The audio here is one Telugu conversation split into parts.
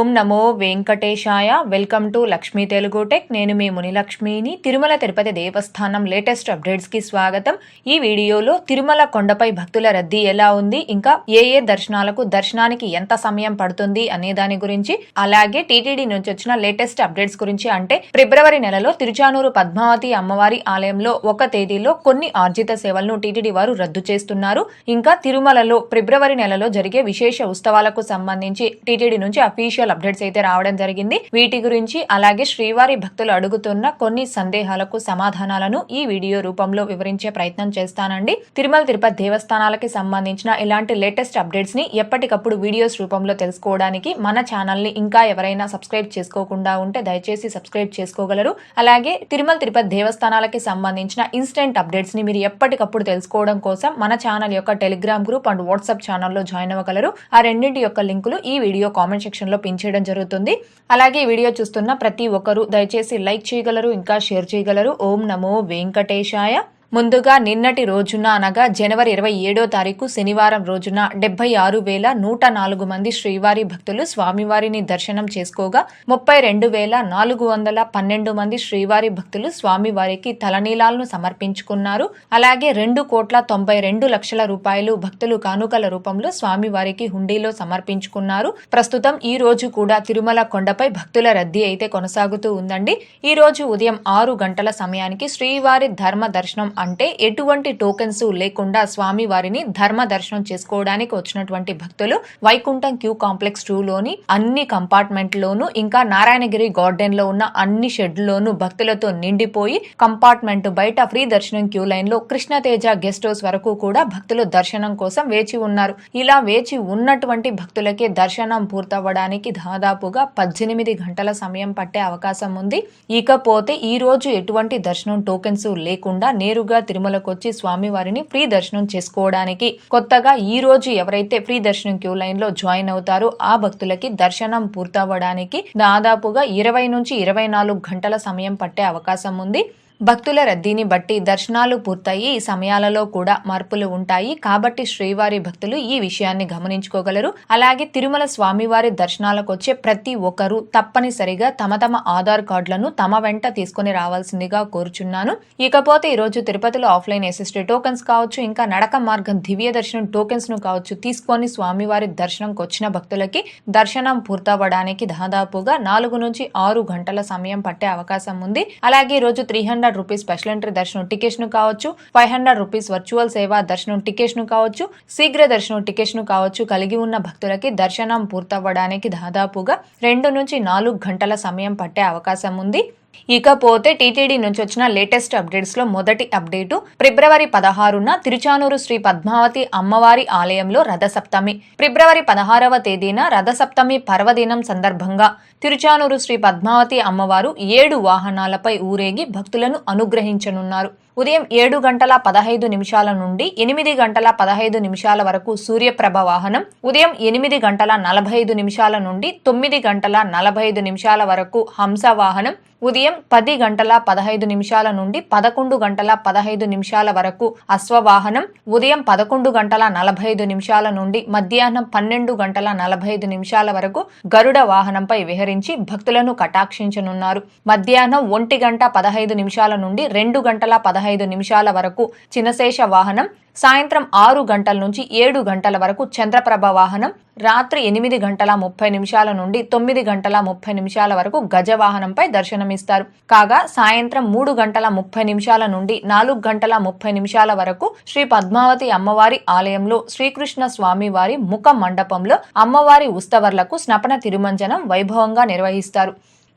Om Namo Venkatesaya. Welcome to Lakshmi Telugu tech. నేను మీ మునిలక్ష్మిని. తిరుమల తిరుపతి దేవస్థానం లేటెస్ట్ అప్డేట్స్కి స్వాగతం. ఈ వీడియోలో తిరుమల కొండపై భక్తుల రద్దీ ఎలా ఉంది, ఇంకా ఏ దర్శనానికి ఎంత సమయం పడుతుంది అనే దాని గురించి, అలాగే టీటీడీ నుంచి వచ్చిన లేటెస్ట్ అప్డేట్స్ గురించి, అంటే ఫిబ్రవరి నెలలో తిరుచానూరు పద్మావతి అమ్మవారి ఆలయంలో ఒక తేదీలో కొన్ని ఆర్జిత సేవలను టీటీడీ వారు రద్దు చేస్తున్నారు. ఇంకా తిరుమలలో ఫిబ్రవరి నెలలో జరిగే విశేష ఉత్సవాలకు సంబంధించి టీటీడీ నుంచి అఫీషియల్ అప్డేట్స్ అయితే రావడం జరిగింది. వీటి గురించి, అలాగే శ్రీవారి భక్తులు అడుగుతున్న కొన్ని సందేహాలకు సమాధానాలను ఈ వీడియో రూపంలో వివరించే ప్రయత్నం చేస్తానండి. తిరుమల తిరుపతి దేవస్థానాలకి సంబంధించిన ఇలాంటి లేటెస్ట్ అప్డేట్స్ ని ఎప్పటికప్పుడు వీడియోస్ రూపంలో తెలుసుకోవడానికి మన ఛానల్ ని ఇంకా ఎవరైనా సబ్స్క్రైబ్ చేసుకోకుండా ఉంటే దయచేసి సబ్స్క్రైబ్ చేసుకోగలరు. అలాగే తిరుమల తిరుపతి దేవస్థానాలకి సంబంధించిన ఇన్స్టెంట్ అప్డేట్స్ ని మీరు ఎప్పటికప్పుడు తెలుసుకోవడం కోసం మన ఛానల్ యొక్క టెలిగ్రామ్ గ్రూప్ అండ్ వాట్సాప్ ఛానల్లో జాయిన్ అవ్వగలరు. ఆ రెండింటి యొక్క లింకులు ఈ వీడియో కామెంట్ సెక్షన్ లో పిన్ చేయడం జరుగుతుంది. అలాగే వీడియో చూస్తున్న ప్రతి ఒక్కరూ దయచేసి లైక్ చేయగలరు, ఇంకా షేర్ చేయగలరు. ఓం నమో వెంకటేశాయ. ముందుగా నిన్నటి రోజున, అనగా జనవరి 27వ తారీఖు శనివారం రోజున 76,104 మంది శ్రీవారి భక్తులు స్వామివారిని దర్శనం చేసుకోగా 32,412 మంది శ్రీవారి భక్తులు స్వామివారికి తలనీలాలను సమర్పించుకున్నారు. అలాగే 2,92,00,000 రూపాయలు భక్తులు కానుకల రూపంలో స్వామివారికి హుండీలో సమర్పించుకున్నారు. ప్రస్తుతం ఈ రోజు కూడా తిరుమల కొండపై భక్తుల రద్దీ అయితే కొనసాగుతూ ఉందండి. ఈ రోజు ఉదయం 6 గంటల సమయానికి శ్రీవారి ధర్మ దర్శనం, అంటే ఎటువంటి టోకెన్స్ లేకుండా స్వామి వారిని ధర్మ దర్శనం చేసుకోవడానికి వచ్చినటువంటి భక్తులు వైకుంఠం క్యూ కాంప్లెక్స్ 2 లోని అన్ని కంపార్ట్మెంట్ లోను, ఇంకా నారాయణగిరి గార్డెన్ లో ఉన్న అన్ని షెడ్లోను భక్తులతో నిండిపోయి కంపార్ట్మెంట్ బయట ఫ్రీ దర్శనం క్యూ లైన్ లో కృష్ణతేజ గెస్ట్ హౌస్ వరకు కూడా భక్తులు దర్శనం కోసం వేచి ఉన్నారు. ఇలా వేచి ఉన్నటువంటి భక్తులకే దర్శనం పూర్తవ్వడానికి దాదాపుగా 18 గంటల సమయం పట్టే అవకాశం ఉంది. ఇకపోతే ఈ రోజు ఎటువంటి దర్శనం టోకెన్స్ లేకుండా నేరుగా తిరుమలకు వచ్చి స్వామివారిని ఫ్రీ దర్శనం చేసుకోవడానికి, కొత్తగా ఈ రోజు ఎవరైతే ఫ్రీ దర్శనం క్యూ లైన్ లో జాయిన్ అవుతారో ఆ భక్తులకి దర్శనం పూర్తవ్వడానికి దాదాపుగా 20 నుంచి 24 గంటల సమయం పట్టే అవకాశం ఉంది. భక్తుల రద్దీని బట్టి దర్శనాలు పూర్తయి ఈ సమయాలలో కూడా మార్పులు ఉంటాయి. కాబట్టి శ్రీవారి భక్తులు ఈ విషయాన్ని గమనించుకోగలరు. అలాగే తిరుమల స్వామివారి దర్శనాలకు వచ్చే ప్రతి ఒక్కరూ తప్పనిసరిగా తమ ఆధార్ కార్డులను తమ వెంట తీసుకుని రావాల్సిందిగా కోరుచున్నాను. ఇకపోతే ఈరోజు తిరుపతిలో ఆఫ్లైన్ ఎస్ఎస్టీ టోకెన్స్ కావచ్చు, ఇంకా నడక మార్గం దివ్య దర్శనం టోకెన్స్ ను కావచ్చు తీసుకొని స్వామివారి దర్శనంకి వచ్చిన భక్తులకి దర్శనం పూర్తవ్వడానికి దాదాపుగా 4 నుంచి 6 గంటల సమయం పట్టే అవకాశం ఉంది. అలాగే ఈరోజు 300 రూపీస్ స్పెషల్ ఎంట్రీ దర్శనం టికెట్స్ ను కావచ్చు, 500 రూపీస్ వర్చువల్ సేవా దర్శనం టికెట్స్ ను కావచ్చు, శీఘ్ర దర్శనం టికెట్స్ ను కావచ్చు కలిగి ఉన్న భక్తులకి దర్శనం పూర్తవ్వడానికి దాదాపుగా 2 నుంచి 4 గంటల సమయం పట్టే అవకాశం ఉంది. ఇకపోతే టీటీడీ నుంచి వచ్చిన లేటెస్ట్ అప్డేట్స్ లో మొదటి అప్డేటు, ఫిబ్రవరి 16న తిరుచానూరు శ్రీ పద్మావతి అమ్మవారి ఆలయంలో రథసప్తమి. ఫిబ్రవరి 16వ తేదీన రథసప్తమి పర్వదినం సందర్భంగా తిరుచానూరు శ్రీ పద్మావతి అమ్మవారు 7 వాహనాలపై ఊరేగి భక్తులను అనుగ్రహించనున్నారు. ఉదయం 7 గంటల 15 నిమిషాల నుండి 8 గంటల 15 నిమిషాల వరకు సూర్యప్రభ వాహనం, ఉదయం 8 గంటల 45 నిమిషాల నుండి 9 గంటల 45 నిమిషాల వరకు హంస వాహనం, ఉదయం 10 గంటల 15 నిమిషాల నుండి 11 గంటల 15 నిమిషాల వరకు అశ్వవాహనం, ఉదయం 11 గంటల 45 నిమిషాల నుండి మధ్యాహ్నం 12 గంటల 45 నిమిషాల వరకు గరుడ వాహనంపై విహరించి భక్తులను కటాక్షించనున్నారు. మధ్యాహ్నం 1 గంట 15 నిమిషాల నుండి 2 గంటల 15 నిమిషాల వరకు చినశేష వాహనం, సాయంత్రం 6 గంటల నుంచి 7 గంటల వరకు చంద్రప్రభ వాహనం, రాత్రి 8 గంటల 30 నిమిషాల నుండి 9 గంటల 30 నిమిషాల వరకు గజవాహనంపై దర్శనమిస్తారు. కాగా సాయంత్రం 3 గంటల 30 నిమిషాల నుండి 4 గంటల 30 నిమిషాల వరకు శ్రీ పద్మావతి అమ్మవారి ఆలయంలో శ్రీకృష్ణ స్వామి వారి ముఖ మండపంలో అమ్మవారి ఉత్సవర్లకు స్నపన తిరుమంజనం వైభవంగా నిర్వహిస్తారు.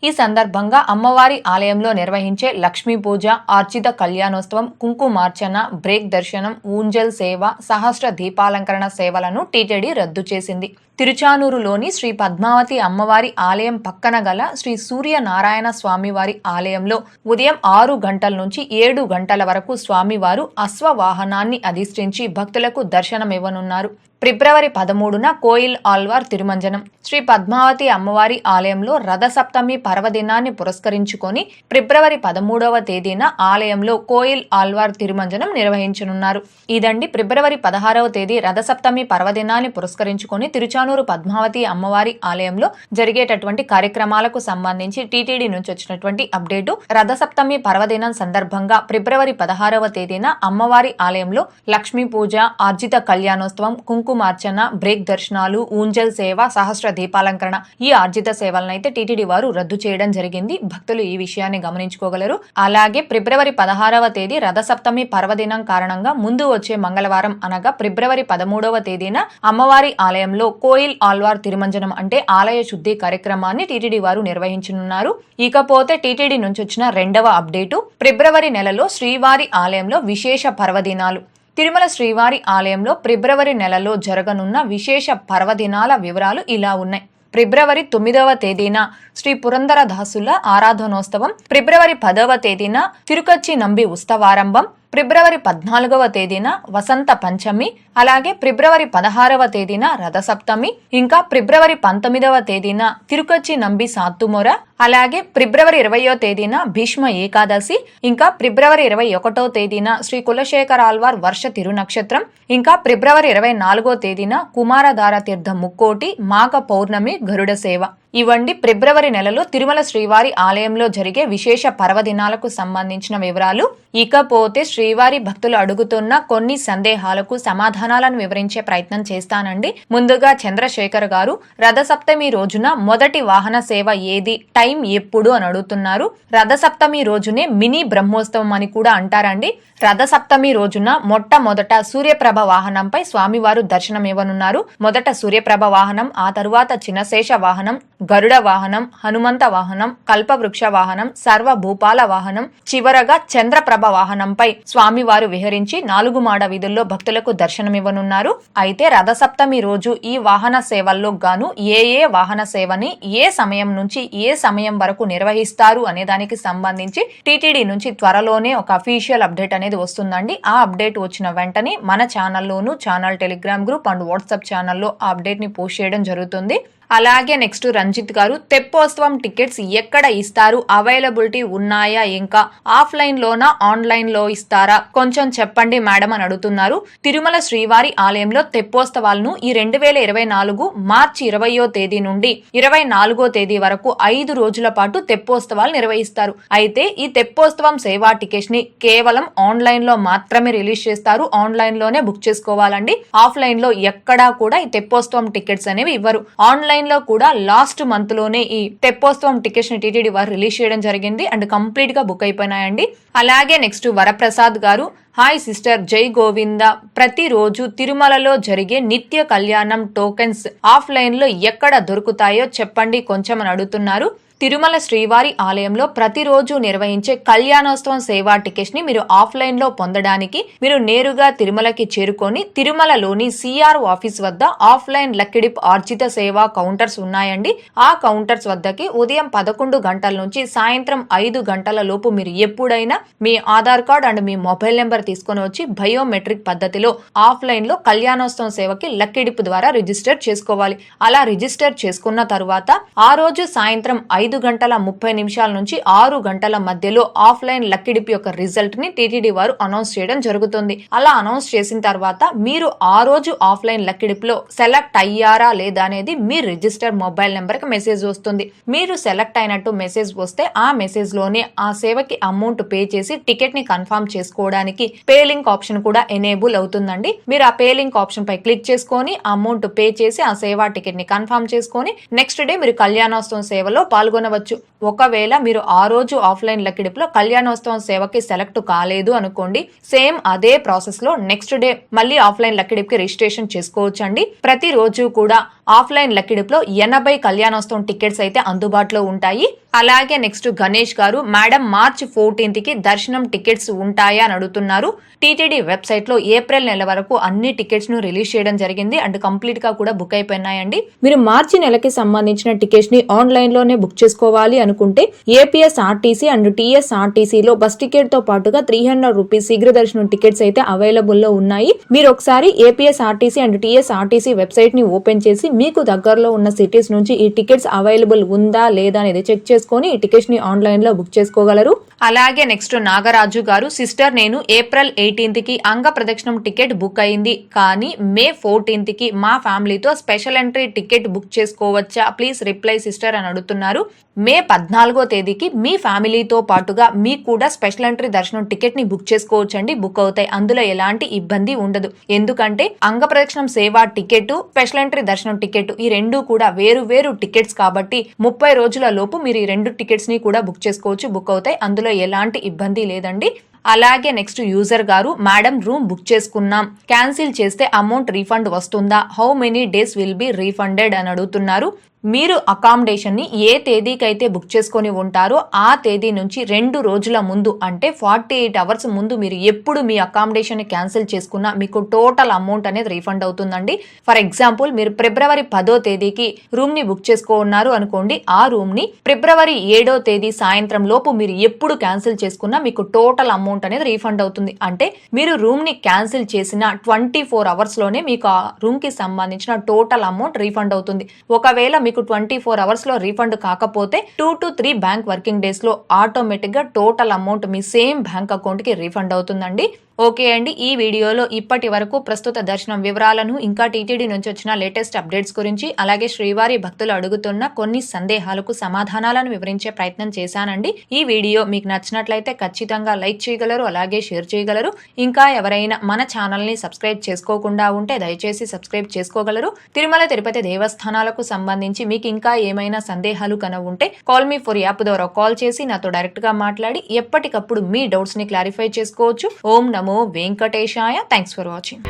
ఈ సందర్భంగా అమ్మవారి ఆలయంలో నిర్వహించే లక్ష్మీ పూజ, ఆర్జిత కళ్యాణోత్సవం, కుంకుమార్చన, బ్రేక్ దర్శనం, ఊంజల్ సేవ, సహస్ర దీపాలంకరణ సేవలను టీటీడీ రద్దు చేసింది. తిరుచానూరులోని శ్రీ పద్మావతి అమ్మవారి ఆలయం పక్కన గల శ్రీ సూర్యనారాయణ స్వామివారి ఆలయంలో ఉదయం 6 గంటల నుంచి 7 గంటల వరకు స్వామివారు అశ్వవాహనాన్ని అధిష్ఠించి భక్తులకు దర్శనమివ్వనున్నారు. ఫిబ్రవరి 13న కోయిల్ ఆళ్వార్ తిరుమంజనం. శ్రీ పద్మావతి అమ్మవారి ఆలయంలో రథసప్తమి పర్వదినాన్ని పురస్కరించుకొని ఫిబ్రవరి 13వ తేదీన ఆలయంలో కోయిల్ ఆళ్వార్ తిరుమంజనం నిర్వహించనున్నారు. ఇదండి ఫిబ్రవరి 16వ తేదీ రథసప్తమి పర్వదినాన్ని పురస్కరించుకొని తిరుచానూరు తిరుచానూరు పద్మావతి అమ్మవారి ఆలయంలో జరిగేటటువంటి కార్యక్రమాలకు సంబంధించి టీటీడీ నుంచి వచ్చినటువంటి అప్డేటు. రథసప్తమి పర్వదినం సందర్భంగా ఫిబ్రవరి 16వ తేదీన అమ్మవారి ఆలయంలో లక్ష్మీ పూజ, ఆర్జిత కళ్యాణోత్సవం, కుంకుమార్చన, బ్రేక్ దర్శనాలు, ఊంజల్ సేవ, సహస్ర దీపాలంకరణ ఈ ఆర్జిత సేవలనైతే టీటీడీ వారు రద్దు చేయడం జరిగింది. భక్తులు ఈ విషయాన్ని గమనించుకోగలరు. అలాగే ఫిబ్రవరి 16వ తేదీ రథసప్తమి పర్వదినం కారణంగా ముందు వచ్చే మంగళవారం అనగా ఫిబ్రవరి 13వ తేదీన అమ్మవారి ఆలయంలో కోయిల్ ఆల్వార్ తిరుమంజనం అంటే ఆలయ శుద్ధి కార్యక్రమాన్ని టీటీడీ వారు నిర్వహించనున్నారు. ఇకపోతే టీటీడీ నుంచి వచ్చిన రెండవ అప్డేటు. ఫిబ్రవరి నెలలో శ్రీవారి ఆలయంలో విశేష పర్వదినాలు. తిరుమల శ్రీవారి ఆలయంలో ఫిబ్రవరి నెలలో జరగనున్న విశేష పర్వదినాల వివరాలు ఇలా ఉన్నాయి. ఫిబ్రవరి 9వ తేదీన శ్రీ పురందరదాసుల ఆరాధనోత్సవం, ఫిబ్రవరి 10వ తేదీన తిరుకచ్చి నంబి ఉత్సవారంభం, ఫిబ్రవరి 14వ తేదీన వసంత పంచమి, అలాగే ఫిబ్రవరి 16వ తేదీన రథసప్తమి, ఇంకా ఫిబ్రవరి 19వ తేదీన తిరుకచ్చి నంబి సాత్తుమొర, అలాగే ఫిబ్రవరి 20వ తేదీన భీష్మ ఏకాదశి, ఇంకా ఫిబ్రవరి 21వ తేదీన శ్రీ కులశేఖర ఆల్వార్ వర్ష తిరునక్షత్రం, ఇంకా ఫిబ్రవరి 24వ తేదీన కుమారధార తీర్థ ముక్కోటి, మాఘ పౌర్ణమి, గరుడ సేవ. ఇవండి ఫిబ్రవరి నెలలో తిరుమల శ్రీవారి ఆలయంలో జరిగే విశేష పర్వదినాలకు సంబంధించిన వివరాలు. ఇకపోతే శ్రీవారి భక్తులు అడుగుతున్న కొన్ని సందేహాలకు సమాధానాలను వివరించే ప్రయత్నం చేస్తానండి. ముందుగా చంద్రశేఖర్ గారు రథసప్తమి రోజున మొదటి వాహన సేవ ఏది, టైం ఎప్పుడు అని అడుగుతున్నారు. రథసప్తమి రోజునే మినీ బ్రహ్మోత్సవం అని కూడా అంటారండి. రథసప్తమి రోజున మొట్టమొదట సూర్యప్రభ వాహనంపై స్వామివారు దర్శనం ఇవ్వనున్నారు. మొదట సూర్యప్రభ వాహనం, ఆ తరువాత చినశేష వాహనం, గరుడ వాహనం, హనుమంత వాహనం, కల్పవృక్ష వాహనం, సర్వభూపాల వాహనం, చివరగా చంద్రప్రభ వాహనంపై స్వామివారు విహరించి 4 మాడ వీధుల్లో భక్తులకు దర్శనమివ్వనున్నారు. అయితే రథసప్తమి రోజు ఈ వాహన సేవల్లో గాను ఏ వాహన సేవని ఏ సమయం నుంచి ఏ సమయం వరకు నిర్వహిస్తారు అనే దానికి సంబంధించి టీటీడీ నుంచి త్వరలోనే ఒక అఫీషియల్ అప్డేట్ అనేది వస్తుందండి. ఆ అప్డేట్ వచ్చిన వెంటనే మన ఛానల్లోను, channel Telegram group and WhatsApp ఛానల్లో ఆ అప్డేట్ ని పోస్ట్ చేయడం జరుగుతుంది. అలాగే నెక్స్ట్ రంజిత్ గారు, తెప్పోత్సవం టికెట్స్ ఎక్కడ ఇస్తారు, అవైలబిలిటీ ఉన్నాయా, ఇంకా ఆఫ్లైన్ లోనా ఆన్లైన్ లో ఇస్తారా, కొంచెం చెప్పండి మేడం అని అడుగుతున్నారు. తిరుమల శ్రీవారి ఆలయంలో తెప్పోత్సవాలను ఈ 2024 మార్చి 20వ తేదీ నుండి 24వ తేదీ వరకు 5 రోజుల పాటు తెప్పోత్సవాలు నిర్వహిస్తారు. అయితే ఈ తెప్పోత్సవం సేవా టికెట్స్ ని కేవలం ఆన్లైన్ లో మాత్రమే రిలీజ్ చేస్తారు. ఆన్లైన్ లోనే బుక్ చేసుకోవాలండి. ఆఫ్లైన్ లో ఎక్కడా కూడా ఈ తెప్పోత్సవం టికెట్స్ అనేవి ఇవ్వరు. ఆన్లైన్ లో కూడా లాస్ట్ మంత్ లోనే ఈ తెప్పోత్సవం టికెట్స్ ని టీటీడీ వారు రిలీజ్ చేయడం జరిగింది అండ్ కంప్లీట్ గా బుక్ అయిపోయినాయండి. అలాగే నెక్స్ట్ వరప్రసాద్ గారు, హాయ్ సిస్టర్, జై గోవింద. ప్రతిరోజు తిరుమలలో జరిగే నిత్య కళ్యాణం టోకెన్స్ ఆఫ్లైన్ లో ఎక్కడ దొరుకుతాయో చెప్పండి కొంచెం అని అడుగుతున్నారు. తిరుమల శ్రీవారి ఆలయంలో ప్రతిరోజు నిర్వహించే కళ్యాణోత్సవం సేవా టికెట్స్ ని మీరు ఆఫ్లైన్ లో పొందడానికి మీరు నేరుగా తిరుమలకి చేరుకొని తిరుమలలోని సిఆర్ ఆఫీస్ వద్ద ఆఫ్లైన్ లక్కిడిప్ ఆర్జిత సేవా కౌంటర్స్ ఉన్నాయండి. ఆ కౌంటర్స్ వద్దకి ఉదయం 11 గంటల నుంచి సాయంత్రం 5 గంటల లోపు మీరు ఎప్పుడైనా మీ ఆధార్ కార్డ్ అండ్ మీ మొబైల్ నెంబర్ తీసుకొని వచ్చి బయోమెట్రిక్ పద్ధతిలో ఆఫ్లైన్ లో కళ్యాణోత్సవం సేవకి లక్కిడిప్ ద్వారా రిజిస్టర్ చేసుకోవాలి. అలా రిజిస్టర్ చేసుకున్న తరువాత ఆ రోజు సాయంత్రం 5:30 నుంచి 6 గంటల మధ్యలో ఆఫ్లైన్ లక్కిడిప్ యొక్క రిజల్ట్ ని టీటీడీ వారు అనౌన్స్ చేయడం జరుగుతుంది. అలా అనౌన్స్ చేసిన తర్వాత మీరు ఆ రోజు ఆఫ్లైన్ లక్కిడిప్ లో సెలెక్ట్ అయ్యారా లేదా అనేది మీ రిజిస్టర్ మొబైల్ నెంబర్ కి మెసేజ్ వస్తుంది. మీరు సెలెక్ట్ అయినట్టు మెసేజ్ వస్తే ఆ మెసేజ్ లోనే ఆ సేవకి అమౌంట్ పే చేసి టికెట్ ని కన్ఫర్మ్ చేసుకోవడానికి పే లింక్ ఆప్షన్ కూడా ఎనేబుల్ అవుతుందండి. మీరు ఆ పే లింక్ ఆప్షన్ పై క్లిక్ చేసుకొని అమౌంట్ పే చేసి ఆ సేవా టికెట్ ని కన్ఫర్మ్ చేసుకొని నెక్స్ట్ డే మీరు కళ్యాణోత్సవం సేవలో పాల్గొనవచ్చు. ఒకవేళ మీరు ఆ రోజు ఆఫ్లైన్ లక్కిడిప్ లో కళ్యాణోత్సవం సేవకి సెలెక్ట్ కాలేదు అనుకోండి, సేమ్ అదే ప్రాసెస్ లో నెక్స్ట్ డే మళ్ళీ ఆఫ్లైన్ లక్కిడిప్ కి రిజిస్ట్రేషన్ చేసుకోవచ్చండి. ప్రతిరోజు కూడా ఆఫ్లైన్ లక్కిడిప్ లో 80 కళ్యాణోత్సవం టికెట్స్ అయితే అందుబాటులో ఉంటాయి. అలాగే నెక్స్ట్ గణేష్ గారు, మేడం మార్చి 14th కి దర్శనం టికెట్స్ ఉంటాయా అని అడుగుతున్నారు. టీటీడీ వెబ్సైట్ లో ఏప్రిల్ నెల వరకు అన్ని టికెట్స్ ను రిలీజ్ చేయడం జరిగింది అండ్ కంప్లీట్ గా కూడా బుక్ అయిపోయినాయండి. మీరు మార్చి నెలకి సంబంధించిన టికెట్స్ ని ఆన్లైన్ లోనే బుక్ చేసుకోవాలి అనుకుంటే ఏపీఎస్ఆర్టీసీ అండ్ టీఎస్ఆర్టీసీలో బస్ టికెట్ తో పాటుగా 300 రూపీస్ శీఘ్ర దర్శనం టికెట్స్ అయితే అవైలబుల్ లో ఉన్నాయి. మీరు ఒకసారి ఏపీఎస్ఆర్టీసీ అండ్ టీఎస్ఆర్టీసీ వెబ్సైట్ ని ఓపెన్ చేసి మీకు దగ్గరలో ఉన్న సిటీస్ నుంచి ఈ టికెట్స్ అవైలబుల్ ఉందా లేదా అనేది చెక్ చేసుకొని ఈ టికెట్స్ ని ఆన్లైన్ లో బుక్ చేసుకోగలరు. అలాగే నెక్స్ట్ నాగరాజు గారు, సిస్టర్ నేను ఏప్రిల్ 18th కి అంగ ప్రదక్షిణం టికెట్ బుక్ అయింది, కానీ మే 14th కి మా ఫ్యామిలీతో స్పెషల్ ఎంట్రీ టికెట్ బుక్ చేసుకోవచ్చా, ప్లీజ్ రిప్లై సిస్టర్ అని అడుగుతున్నారు. మే 14వ తేదీకి మీ ఫ్యామిలీతో పాటుగా మీకు కూడా స్పెషల్ ఎంట్రీ దర్శనం టికెట్ ని బుక్ చేసుకోవచ్చండి. బుక్ అవుతాయి, అందులో ఎలాంటి ఇబ్బంది ఉండదు. ఎందుకంటే అంగ ప్రదక్షిణం సేవా టికెట్, స్పెషల్ ఎంట్రీ దర్శనం టికెట్ ఈ రెండు కూడా వేరు వేరు టికెట్స్ కాబట్టి 30 రోజుల లోపు మీరు ఈ రెండు టికెట్స్ ని కూడా బుక్ చేసుకోవచ్చు. బుక్ అవుతాయి, అందులో ఎలాంటి ఇబ్బంది లేదండి. అలాగే నెక్స్ట్ యూజర్ గారు, మేడం రూమ్ బుక్ చేసుకున్నాం, క్యాన్సిల్ చేస్తే అమౌంట్ రీఫండ్ వస్తుందా, how many days will be refunded అని అడుగుతున్నారు. మీరు అకామిడేషన్ ని ఏ తేదీకైతే బుక్ చేసుకొని ఉంటారో ఆ తేదీ నుంచి 2 రోజుల ముందు అంటే 48 అవర్స్ ముందు మీరు ఎప్పుడు మీ అకామిడేషన్ ని క్యాన్సిల్ చేసుకున్నా మీకు టోటల్ అమౌంట్ అనేది రీఫండ్ అవుతుందండి. ఫర్ ఎగ్జాంపుల్ మీరు ఫిబ్రవరి 10వ తేదీకి రూమ్ ని బుక్ చేసుకున్నారు అనుకోండి, ఆ రూమ్ ని ఫిబ్రవరి 7వ తేదీ సాయంత్రం లోపు మీరు ఎప్పుడు క్యాన్సిల్ చేసుకున్నా మీకు టోటల్ అమౌంట్ అనేది రీఫండ్ అవుతుంది. అంటే మీరు రూమ్ ని క్యాన్సిల్ చేసిన 24 అవర్స్ లోనే మీకు ఆ రూమ్ కి సంబంధించిన టోటల్ అమౌంట్ రీఫండ్ అవుతుంది. ఒకవేళ మీకు 24 అవర్స్ లో రీఫండ్ కాకపోతే 2 to 3 బ్యాంక్ వర్కింగ్ డేస్ లో ఆటోమేటిక్ గా టోటల్ అమౌంట్ మీ సేమ్ బ్యాంక్ అకౌంట్ కి రీఫండ్ అవుతుందండి. ఓకే అండి, ఈ వీడియోలో ఇప్పటి వరకు ప్రస్తుత దర్శనం వివరాలను, ఇంకా టీటీడీ నుంచి వచ్చిన లేటెస్ట్ అప్డేట్స్ గురించి, అలాగే శ్రీవారి భక్తులు అడుగుతున్న కొన్ని సందేహాలకు సమాధానాలను వివరించే ప్రయత్నం చేశానండి. ఈ వీడియో మీకు నచ్చినట్లయితే ఖచ్చితంగా లైక్ చేయగలరు, అలాగే షేర్ చేయగలరు. ఇంకా ఎవరైనా మన ఛానల్ ని సబ్స్క్రైబ్ చేసుకోకుండా ఉంటే దయచేసి సబ్స్క్రైబ్ చేసుకోగలరు. తిరుమల తిరుపతి దేవస్థానాలకు సంబంధించి మీకు ఇంకా ఏమైనా సందేహాలు ఉంటే కాల్ మీ ఫర్ యాప్ ద్వారా కాల్ చేసి నాతో డైరెక్ట్ గా మాట్లాడి ఎప్పటికప్పుడు మీ డౌట్స్ ని క్లారిఫై చేసుకోవచ్చు. ఓం నమో వెంకటేశాయ. Thanks for watching.